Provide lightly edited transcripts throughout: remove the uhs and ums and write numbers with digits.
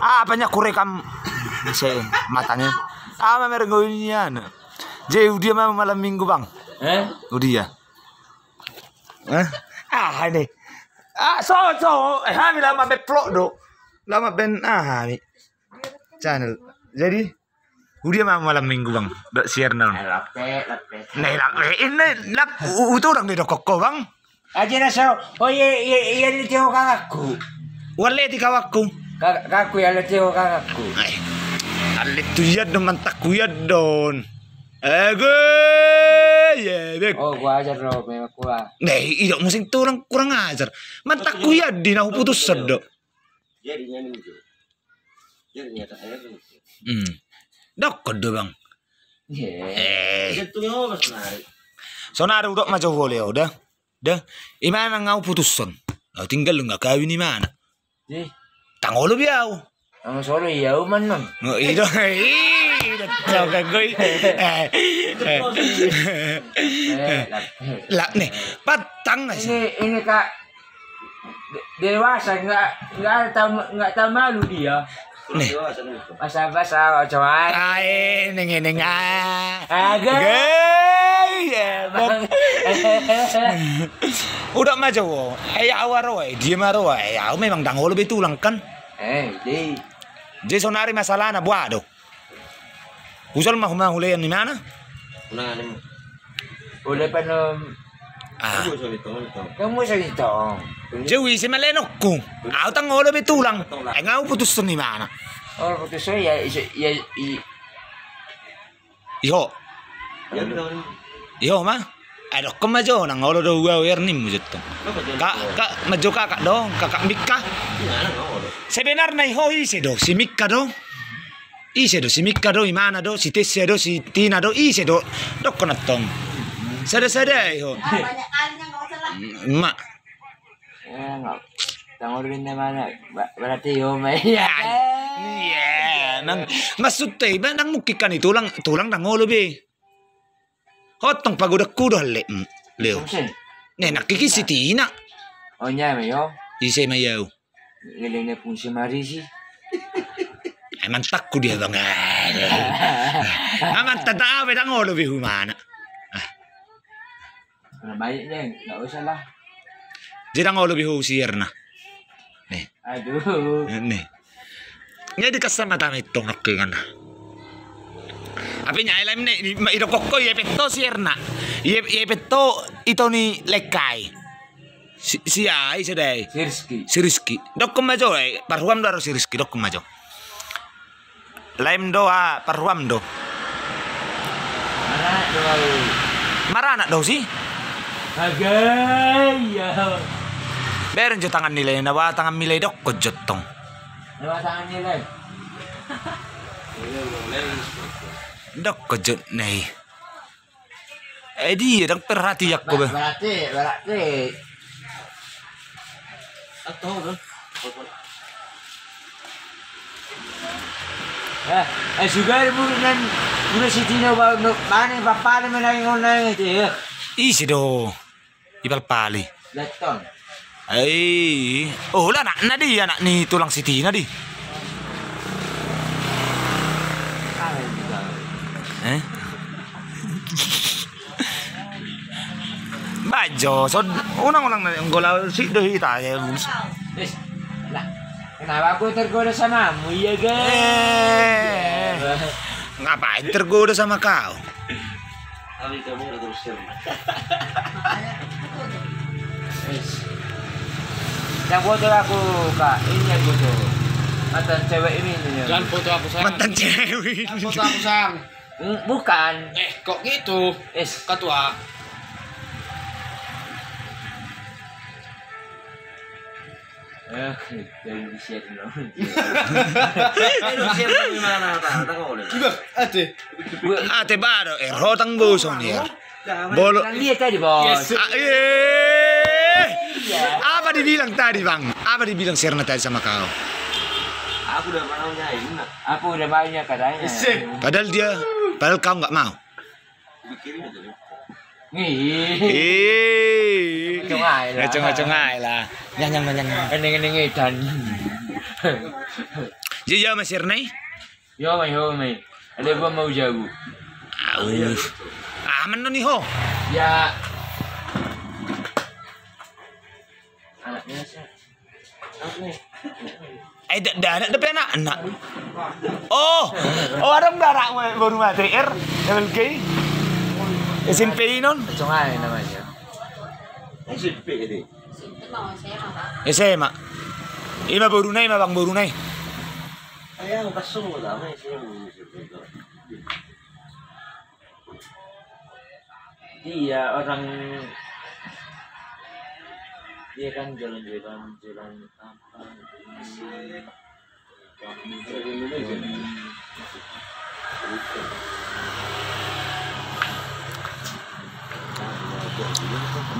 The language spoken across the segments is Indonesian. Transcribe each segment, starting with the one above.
Banyak kurekam saya matanya. Merenggoinya. Jadi dia malam minggu bang. Udah ya. Ini. Kami lama beplok do. Lama ben channel. Jadi udah malam minggu bang. Dok share nang. Lape. Ini itu orang di dokoko bang. Aja nasa. Oh iya di tiyo kakakku. Wala di kawakku. Kakakku ya di tiyo kakakku. Alit tu ya dengan takuyad don. Bek. Oh gua ajar lo, memang gua. Iya musim tu orang kurang ajar. Mantak kuyad di nahu putus sedok. Jadinya minggu. Jadinya tak ada. Dok kode bang. Jatuhnya apa sebenarnya? Sonar udah macam boleh udah. Imana ngau putusan. Tinggal lu nggak kawin di mana? Tangolo biau. Ang solo iya man nun. Ito kan gue. Lah nih, patang sih. Ini kak dewasa nggak tahu malu dia. Nih. Basa cuman. Neng Agak. Udah maju. Awaro dia maro aku memang dangol lebih tulang kan. Jadi sonari masalah na buado. Usal mah hulean di mana? Ule pa no. Kamu sa ito. Jadi si malenok ko. Ako tangol lebih tulang. Ngau putus di mana? Oh putus ya. Iho mah. Aduh kemajo nang ngolo do gua nim jito. Kak majo kakak dong, kakak Mika. Sebenarnya iho ise do si Mika do. Ise do si Mika do imana do si Tessia do si Tina do ise do. Dok konatong. Sada iho. Banyak kalinya nggak usah lah. Mak. Tangol rin naman berarti yo may. Nang masutay ba nang mukikan tulang nang ngolo be. Hotong pagoda kudo le. Leo. Ne nakikisi Tina. Oh nya mayo. Ise mayaw. Galing na pong si Marisi. Mantak ko dia bang. Aman tatawe ang ngolo be humana. Banyak niya, nggak usah lah. Jadi ngolo be husier na. Nih. Aduh. Nih. Ngayon kasama tayo itong nakingan na. Tapi nya alam ni ito kokko yepetto sierna. Yepetto ito ni lekay. Si ai sedai. Si Rizky. Dok kemajo parhuam daro si Rizky dok kemajo. Laim do parhuam do. Marana do si. Agay ya. Beron jo tangan nilai nawa tangan milay dok ko jotong. Nawa tangan nilai. Dok kejut nih. Dia dok perhati aku bah. Berarti. Atau kan? Sugar bukan si Tino mana papa ni mana yang orang itu ya. Isi do. Ibal pali. Leton. Oh lah nak dia nak ni tulang si Tina di. Bajo, so unang na yung golaw si dohi tayo. Kenapa aku tergoda samamu ya guys? Ngapain tergoda sama kau? Kali kamu udah terus share. Yang foto aku kak, ini yang foto. Mantan cewek ini. Jangan foto aku sang. Mantan cewek. Jangan foto aku sang. Bukan. Kok gitu? Ketua. Dari share dulu. Share di mana? Tak boleh. Ate baru rotang boson ya. Bolo. Dia tadi bos. Apa dibilang tadi bang? Apa dibilang Sirna tadi sama kau? Aku udah mau nyain. Aku udah banyak katanya. Padahal kau nggak mau. Bikin aja. Cungai lah. Cungai lah. Nyang. Kening-kening edan. Jadi Mesir nih. Yo mai ho mai. Ada gua mau jauh. Aman nih ho. Ya. Anak biasa. Oke. Ada anak. Oh, ada barak baru mati level K. SMP non. Sungai namanya. SMP ini. Itu mau saya mau. SMA. Ima Borunei, Bang Borunei. Ayang kasong mo dami siya. Dia orang dia kan jalan-jalan apa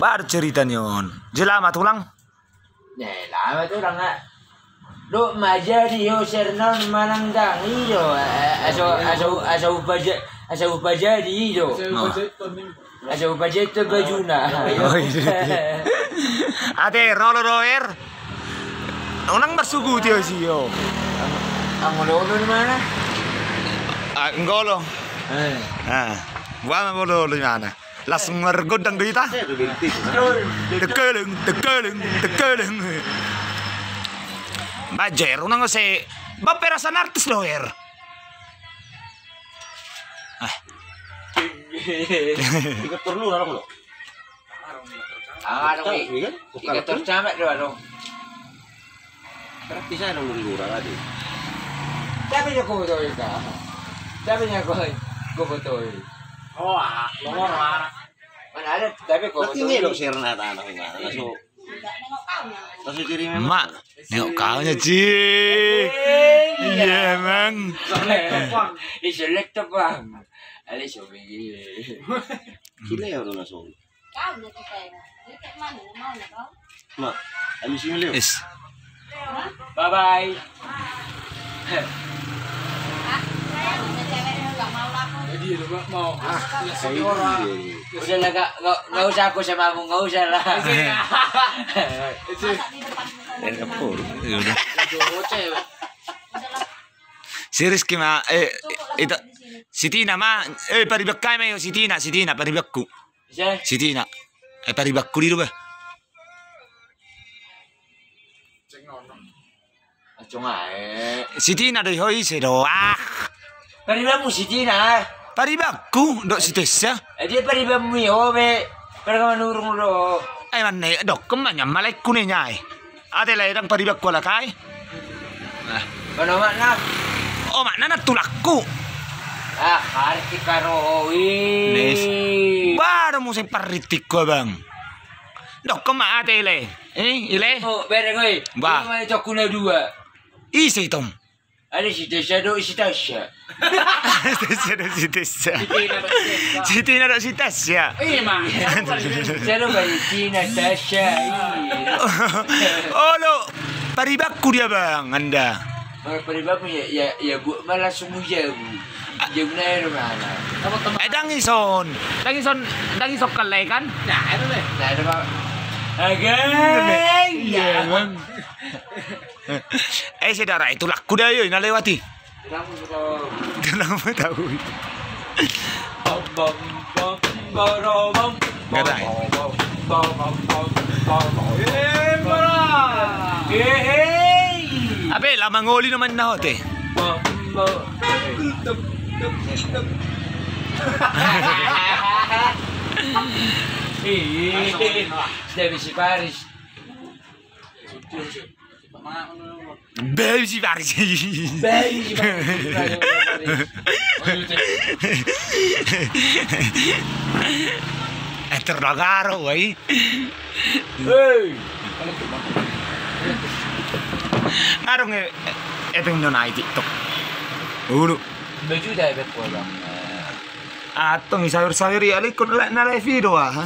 Baru cerita nyon. Jelama tulang. ya lama tuh orang nggak do majari yo sernon mananggang iyo aso upajadi iyo aso upajadi itu bajuna. Ate roller roer. Unang bersugu dia sih yo. Ang ulo di mana? Ngolo. Gua mau di mana? Langsung mergodang duita. Tekeleng. Bajer, unang se baperasan artis loer. Ikut perlu lah lo. Ano Iya kan? Bukan ikator camat do ano. Berarti saya nunggu lurah tadi. Sabi niya ko to ita. Sabi niya ko to. Oh, nomor mana? Mana ada tapi ko Berarti ini lo share nata anak ini. Langsung Enggak nengok kau yang. langsung kirimin. Mak, nengok kaunya Ci. Iya emang. Iselect to bang. Alis yo bi. Sila ya udah langsung. Kau yang tu saya. Dia tak mana mau nak kau. Mak, kami sini leo. Is. Bye bye. Ah, saya punya cewek enggak mau laku. Udah lah enggak usah aku sama kamu enggak usah lah. Masa di depan muka. Udah. Udahlah. Si Rizky ma itu si Tina ma paribakkai ma yo si Tina paribakku. Bisa? Si Tina. Paribakku di rumah. Acung ae. Si Tina doi hoi se do. Paribamu si Tina. Paribakku dok si Tessa. Dia paribamu yo be. Para manurung do. Ay man ne dok kemanya malai kune nyai. Ade la edang paribakku ala kai. Kono makna. Oh makna na tulakku. Arti karo Nes. wi. Baru musim paritik ko bang. Dok kema ade le. Ile. Oh, bere koy. Ba. Ini mah kuna dua. Isi tom. Ada si Tasha do si Tasha. Si Tessa. Si Tina dok si Tessa. Saya lo bari Tina Tasha. Oh lo paribakku dia bang anda. Paribamu ya bu malah semua jauh. Jauh na ero mana. Dangison kalay kan? Nah, ada pak. Agay. Iya bang. Saudara itu laku dah yo nalewati. Kamu suka. Kenapa mau tahu? Bom bom bom bom bom. Nggak tahu. Abe, lama ngoli naman na hote. Deve si Paris. Baby si Paris. Baby si Paris. Terlagaro, wey. Hey. Ngarong etong nonay TikTok. Uno. Baju dah bet ko lang. Atong sayur-sayur ali ko na live video ha.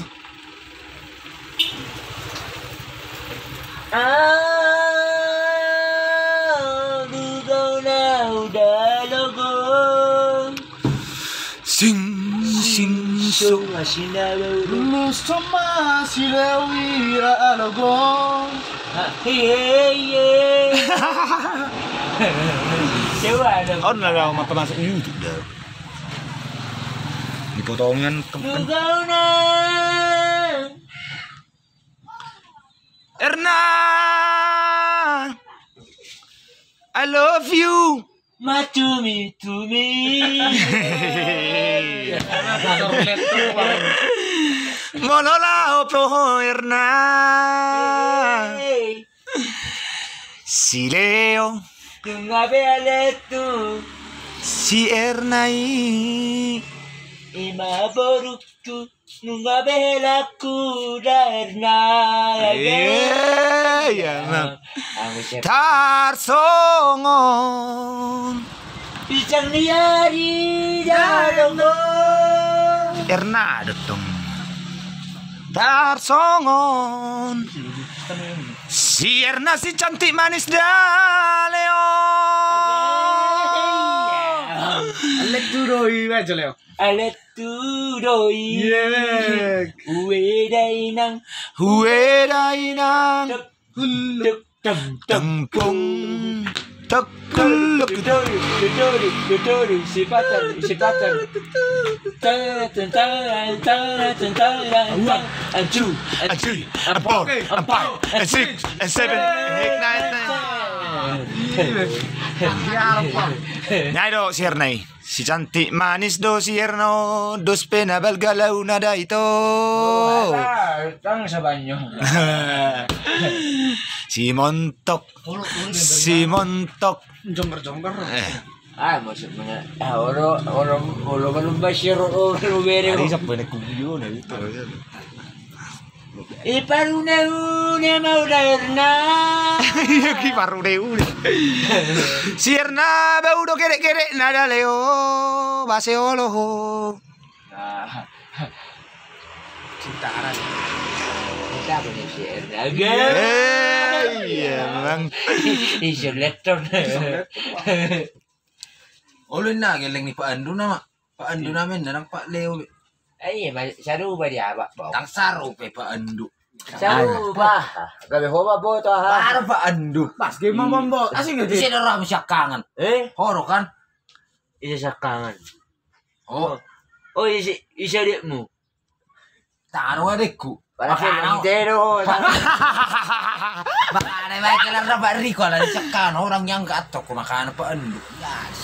Lugaw na udalogon. Sing So masinaw. Musama sila wira alogon. Coba dong. Oh, nggak mau masuk YouTube dah. Dipotongin Kau na. Erna, I love you. To me. Monola pro Erna. Si Leo, Nunca veale tu. si Ernai. Ima boruku. Nunca vela kurarna. Yeah, Aku siap. Tarsongon. Pisang liari dalam Erna datang. Tarsongon. Si Erna si cantik manis Daleo. Alek turoi aja Leo. alet turoi. Uwe dainang Huerainang tuk tem tem tempung tekeluk Dudori sifatan anju and 3 and 4 and 5 and 6 and 7 and 8 9 Nyai do si Ernai si cantik manis do si Erno dos pena balgalau nada itu tang sabanyo si montok Jongger. maksudnya orang belum basir orang bere sampai kuyo na itu iparuna mau darna Ki baru deu. Si Erna bau do kere nada leo baseolo. cintaan kita punya share Iya, memang. isolator Ulun na geleng ni Pak Andu nama. Pak Andu namin nanang Pak Leo. ay saru ba dia ba Tang saro pe Pak Andu. saru ba gabe hoba bo to ha Para Pak Andu. Pas game mambo. Asing Di sini orang syakangan. Horo kan? isa sakangan Oh, isa dekmu taruh adikku. para entero Makanya mereka lang rapat Rico lah syakan orang yang gak atok makan Pak Andu. Yes.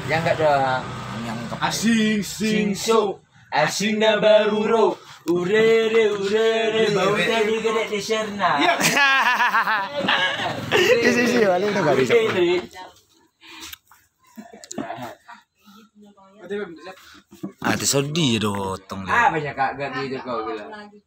yang enggak doang Yang Asing singso asing na baruro urere bau tadi gede di serna Isi wali udah gak bisa. Ate sodi do tong dia. apa ya kak gak gitu kau bilang Lagi.